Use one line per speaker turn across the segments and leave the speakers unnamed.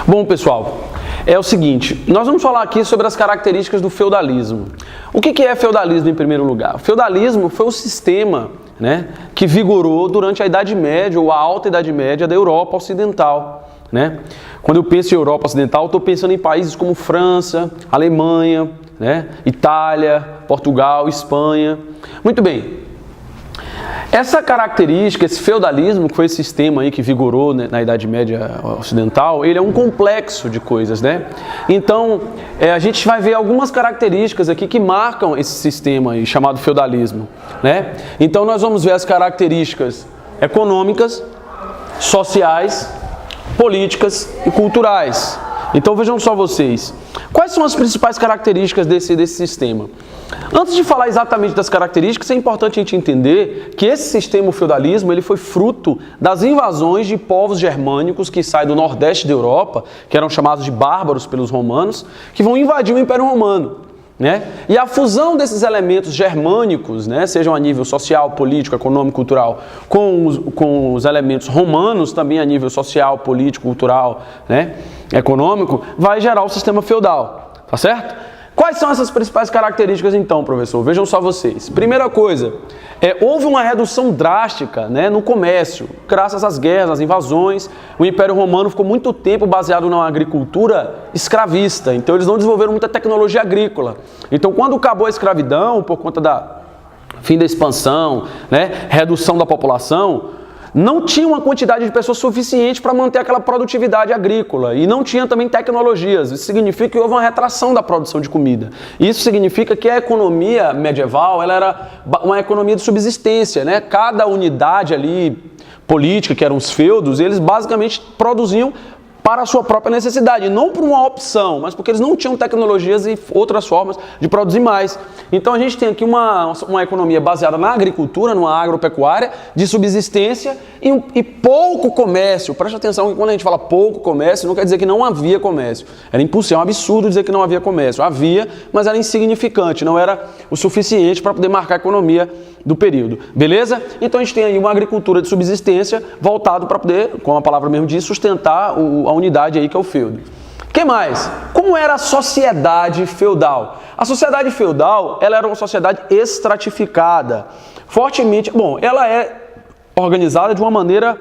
Bom, pessoal, é o seguinte, nós vamos falar aqui sobre as características do feudalismo. O que é feudalismo em primeiro lugar? O feudalismo foi o sistema, né, que vigorou durante a Idade Média ou a Alta Idade Média da Europa Ocidental. Né? Quando eu penso em Europa Ocidental, eu estou pensando em países como França, Alemanha, né, Itália, Portugal, Espanha. Muito bem. Essa característica, esse feudalismo, que foi esse sistema aí que vigorou, né, na Idade Média Ocidental, ele é um complexo de coisas, né? Então, a gente vai ver algumas características aqui que marcam esse sistema aí, chamado feudalismo, né? Então, nós vamos ver as características econômicas, sociais, políticas e culturais. Então, vejam só vocês. Quais são as principais características desse sistema? Antes de falar exatamente das características, é importante a gente entender que esse sistema, o feudalismo, ele foi fruto das invasões de povos germânicos que saem do nordeste da Europa, que eram chamados de bárbaros pelos romanos, que vão invadir o Império Romano. Né? E a fusão desses elementos germânicos, né, sejam a nível social, político, econômico, cultural, com os elementos romanos, também a nível social, político, cultural, né, econômico, vai gerar o sistema feudal. Tá certo? Quais são essas principais características então, professor? Vejam só vocês. Primeira coisa, houve uma redução drástica, né, no comércio, graças às guerras, às invasões. O Império Romano ficou muito tempo baseado na agricultura escravista, então eles não desenvolveram muita tecnologia agrícola. Então quando acabou a escravidão, por conta da fim da expansão, né, redução da população, não tinha uma quantidade de pessoas suficiente para manter aquela produtividade agrícola e não tinha também tecnologias. Isso significa que houve uma retração da produção de comida. Isso significa que a economia medieval ela era uma economia de subsistência, né? Cada unidade ali política, que eram os feudos, eles basicamente produziam para a sua própria necessidade, não por uma opção, mas porque eles não tinham tecnologias e outras formas de produzir mais. Então a gente tem aqui uma economia baseada na agricultura, numa agropecuária, de subsistência e pouco comércio. Preste atenção que quando a gente fala pouco comércio, não quer dizer que não havia comércio. Era impossível, é um absurdo dizer que não havia comércio. Havia, mas era insignificante, não era o suficiente para poder marcar a economia do período. Beleza? Então a gente tem aí uma agricultura de subsistência voltado para poder, como a palavra mesmo diz, sustentar a unidade aí que é o feudo. O que mais? Como era a sociedade feudal? A sociedade feudal, ela era uma sociedade estratificada, fortemente, ela é organizada de uma maneira,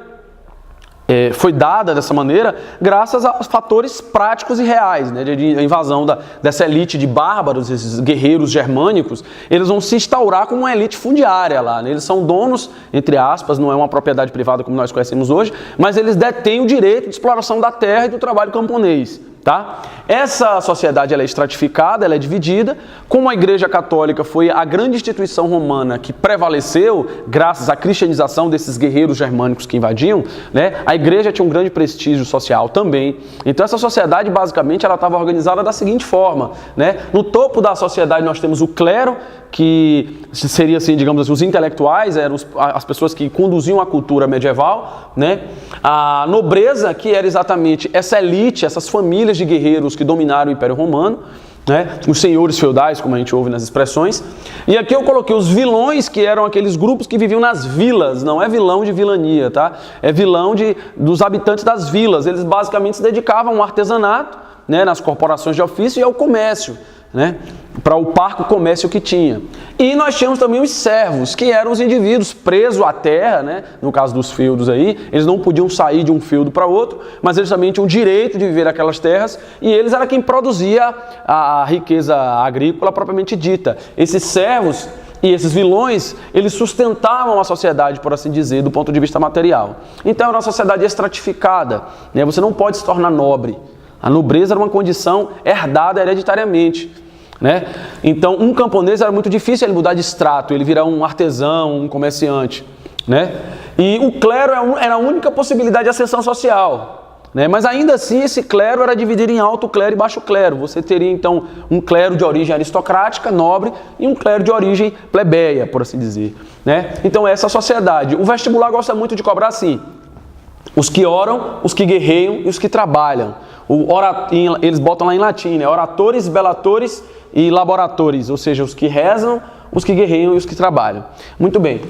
foi dada dessa maneira graças aos fatores práticos e reais, né, de invasão dessa elite de bárbaros, esses guerreiros germânicos, eles vão se instaurar como uma elite fundiária lá, né? Eles são donos, entre aspas, não é uma propriedade privada como nós conhecemos hoje, mas eles detêm o direito de exploração da terra e do trabalho camponês. Tá? Essa sociedade ela é estratificada, ela é dividida. Como a Igreja Católica foi a grande instituição romana que prevaleceu graças à cristianização desses guerreiros germânicos que invadiam, né? A Igreja tinha um grande prestígio social também. Então essa sociedade basicamente ela estava organizada da seguinte forma, né? No topo da sociedade nós temos o clero, que seria assim, digamos assim, os intelectuais, eram as pessoas que conduziam a cultura medieval, né? A nobreza, que era exatamente essa elite, essas famílias de guerreiros que dominaram o Império Romano, né? Os senhores feudais, como a gente ouve nas expressões. E aqui eu coloquei os vilões, que eram aqueles grupos que viviam nas vilas. Não é vilão de vilania, tá? É vilão dos habitantes das vilas. Eles basicamente se dedicavam ao artesanato, né? Nas corporações de ofício e ao comércio, né? Para o parco comércio que tinha. E nós tínhamos também os servos, que eram os indivíduos presos à terra, né? No caso dos feudos aí, eles não podiam sair de um feudo para outro, mas eles também tinham o direito de viver aquelas terras e eles eram quem produzia a riqueza agrícola propriamente dita. Esses servos e esses vilões, eles sustentavam a sociedade, por assim dizer, do ponto de vista material. Então era uma sociedade estratificada, né? Você não pode se tornar nobre. A nobreza era uma condição herdada hereditariamente, né? Então, um camponês era muito difícil ele mudar de extrato, ele virar um artesão, um comerciante, né? E o clero era a única possibilidade de ascensão social, né? Mas ainda assim, esse clero era dividido em alto clero e baixo clero. Você teria, então, um clero de origem aristocrática, nobre, e um clero de origem plebeia, por assim dizer, né? Então, essa sociedade. O vestibular gosta muito de cobrar assim: os que oram, os que guerreiam e os que trabalham. Eles botam lá em latim, né? Oratores, belatores, e laboratores, ou seja, os que rezam, os que guerreiam e os que trabalham. Muito bem.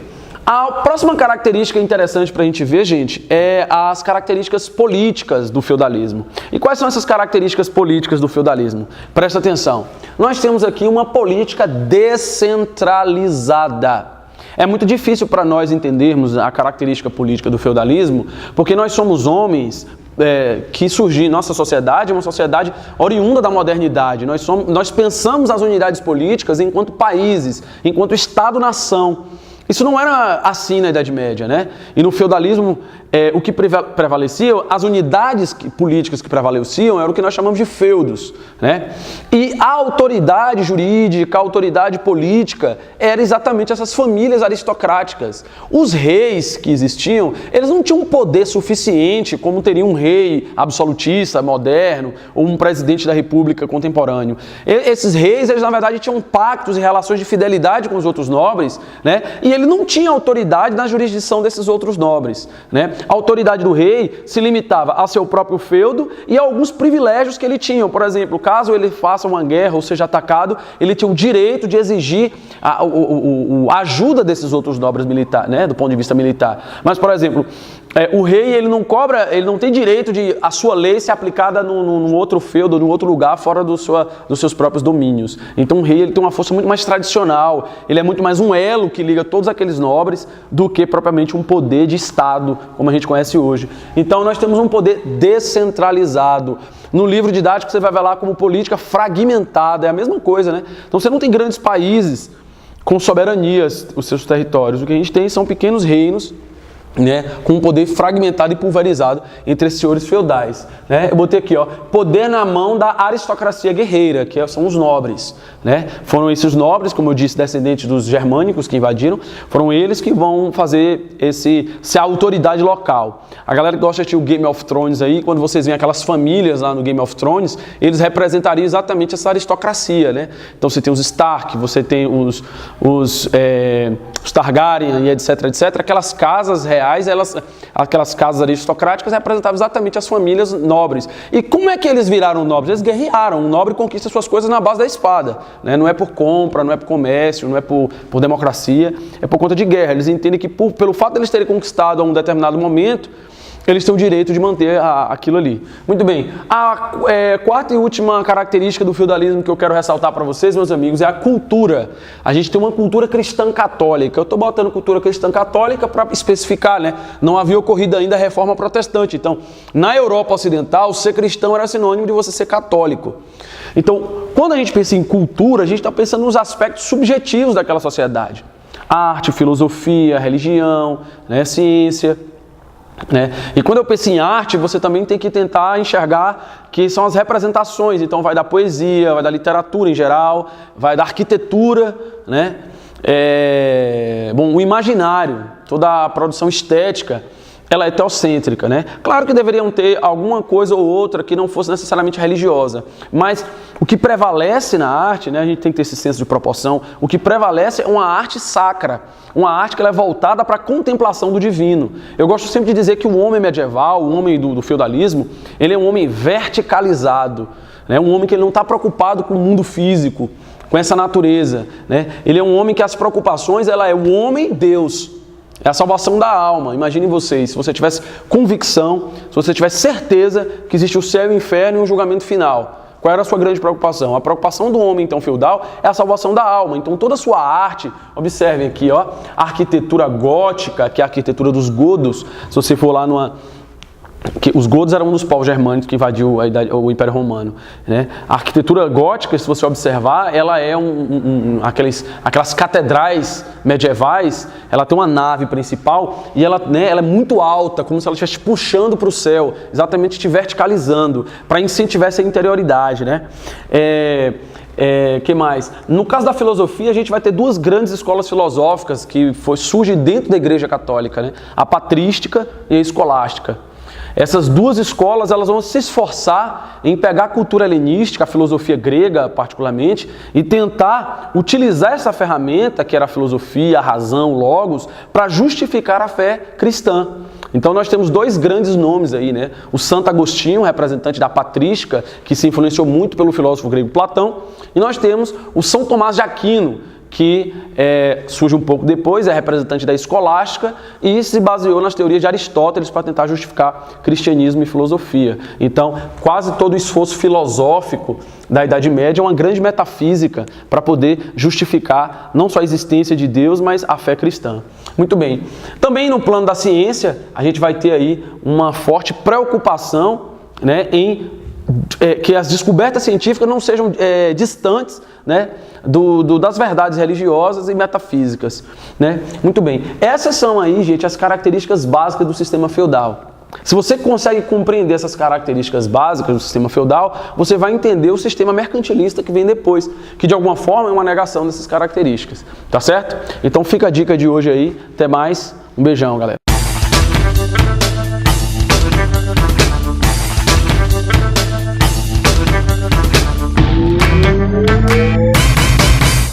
A próxima característica interessante para a gente ver, gente, é as características políticas do feudalismo. E quais são essas características políticas do feudalismo? Presta atenção. Nós temos aqui uma política descentralizada. É muito difícil para nós entendermos a característica política do feudalismo, porque nós somos homens que surgiu em nossa sociedade, uma sociedade oriunda da modernidade. Nós pensamos as unidades políticas enquanto países, enquanto Estado-nação. Isso não era assim na Idade Média, né? E no feudalismo, o que prevalecia, as unidades políticas que prevaleciam, era o que nós chamamos de feudos, né? E a autoridade jurídica, a autoridade política, era exatamente essas famílias aristocráticas. Os reis que existiam, eles não tinham um poder suficiente como teria um rei absolutista, moderno, ou um presidente da república contemporâneo. Esses reis, eles na verdade tinham pactos e relações de fidelidade com os outros nobres, né? E ele não tinha autoridade na jurisdição desses outros nobres, né? A autoridade do rei se limitava a seu próprio feudo e a alguns privilégios que ele tinha. Por exemplo, caso ele faça uma guerra ou seja atacado, ele tinha o direito de exigir a ajuda desses outros nobres militares, né? Do ponto de vista militar. Mas, por exemplo, o rei ele não tem direito de a sua lei ser aplicada num outro feudo, num outro lugar fora dos seus próprios domínios. Então o rei ele tem uma força muito mais tradicional, ele é muito mais um elo que liga todos aqueles nobres do que propriamente um poder de Estado, como a gente conhece hoje. Então nós temos um poder descentralizado. No livro didático você vai ver lá como política fragmentada, é a mesma coisa, né? Então você não tem grandes países com soberanias, os seus territórios. O que a gente tem são pequenos reinos, né, com um poder fragmentado e pulverizado entre esses senhores feudais, né? Eu botei aqui, ó, poder na mão da aristocracia guerreira, que são os nobres, né? Foram esses nobres, como eu disse, descendentes dos germânicos que invadiram, foram eles que vão fazer ser a autoridade local. A galera que gosta de o Game of Thrones aí, quando vocês veem aquelas famílias lá no Game of Thrones, eles representariam exatamente essa aristocracia, né? Então você tem os Stark, você tem os Targaryen e etc, etc, aquelas casas reais, aquelas casas aristocráticas representavam exatamente as famílias nobres. E como é que eles viraram nobres? Eles guerrearam. Um nobre conquista suas coisas na base da espada, né? Não é por compra, não é por comércio, não é por democracia, é por conta de guerra. Eles entendem que pelo fato de eles terem conquistado a um determinado momento, eles têm o direito de manter aquilo ali. Muito bem. A quarta e última característica do feudalismo que eu quero ressaltar para vocês, meus amigos, é a cultura. A gente tem uma cultura cristã católica. Eu estou botando cultura cristã católica para especificar, né? Não havia ocorrido ainda a reforma protestante. Então, na Europa Ocidental, ser cristão era sinônimo de você ser católico. Então, quando a gente pensa em cultura, a gente está pensando nos aspectos subjetivos daquela sociedade. Arte, filosofia, religião, né? Ciência. Né? E quando eu penso em arte, você também tem que tentar enxergar que são as representações. Então vai da poesia, vai da literatura em geral, vai da arquitetura, né? O imaginário, toda a produção estética, ela é teocêntrica, né? Claro que deveriam ter alguma coisa ou outra que não fosse necessariamente religiosa, mas o que prevalece na arte, né? A gente tem que ter esse senso de proporção, o que prevalece é uma arte sacra, uma arte que ela é voltada para a contemplação do divino. Eu gosto sempre de dizer que o homem medieval, o homem do feudalismo, ele é um homem verticalizado, né? Um homem que ele não está preocupado com o mundo físico, com essa natureza, né? Ele é um homem que as preocupações, ela é o homem-Deus. É a salvação da alma. Imaginem vocês, se você tivesse convicção, se você tivesse certeza que existe o céu e o inferno e um julgamento final. Qual era a sua grande preocupação? A preocupação do homem, então, feudal, é a salvação da alma. Então, toda a sua arte, observem aqui, ó, a arquitetura gótica, que é a arquitetura dos godos. Se você for lá os godos eram um dos povos germânicos que invadiu o Império Romano, né? A arquitetura gótica, se você observar, ela é aquelas catedrais medievais. Ela tem uma nave principal e ela é muito alta, como se ela estivesse puxando para o céu, exatamente te verticalizando, para incentivar essa interioridade, né? Que mais? No caso da filosofia, a gente vai ter duas grandes escolas filosóficas que surgem dentro da Igreja Católica, né? A patrística e a escolástica. Essas duas escolas elas vão se esforçar em pegar a cultura helenística, a filosofia grega particularmente, e tentar utilizar essa ferramenta, que era a filosofia, a razão, o logos, para justificar a fé cristã. Então nós temos dois grandes nomes aí, né? O Santo Agostinho, representante da patrística, que se influenciou muito pelo filósofo grego Platão, e nós temos o São Tomás de Aquino, que surge um pouco depois, é representante da escolástica e se baseou nas teorias de Aristóteles para tentar justificar cristianismo e filosofia. Então, quase todo o esforço filosófico da Idade Média é uma grande metafísica para poder justificar não só a existência de Deus, mas a fé cristã. Muito bem. Também no plano da ciência, a gente vai ter aí uma forte preocupação, né, em que as descobertas científicas não sejam distantes, né, das verdades religiosas e metafísicas, né? Muito bem. Essas são aí, gente, as características básicas do sistema feudal. Se você consegue compreender essas características básicas do sistema feudal, você vai entender o sistema mercantilista que vem depois, que de alguma forma é uma negação dessas características. Tá certo? Então fica a dica de hoje aí. Até mais. Um beijão, galera.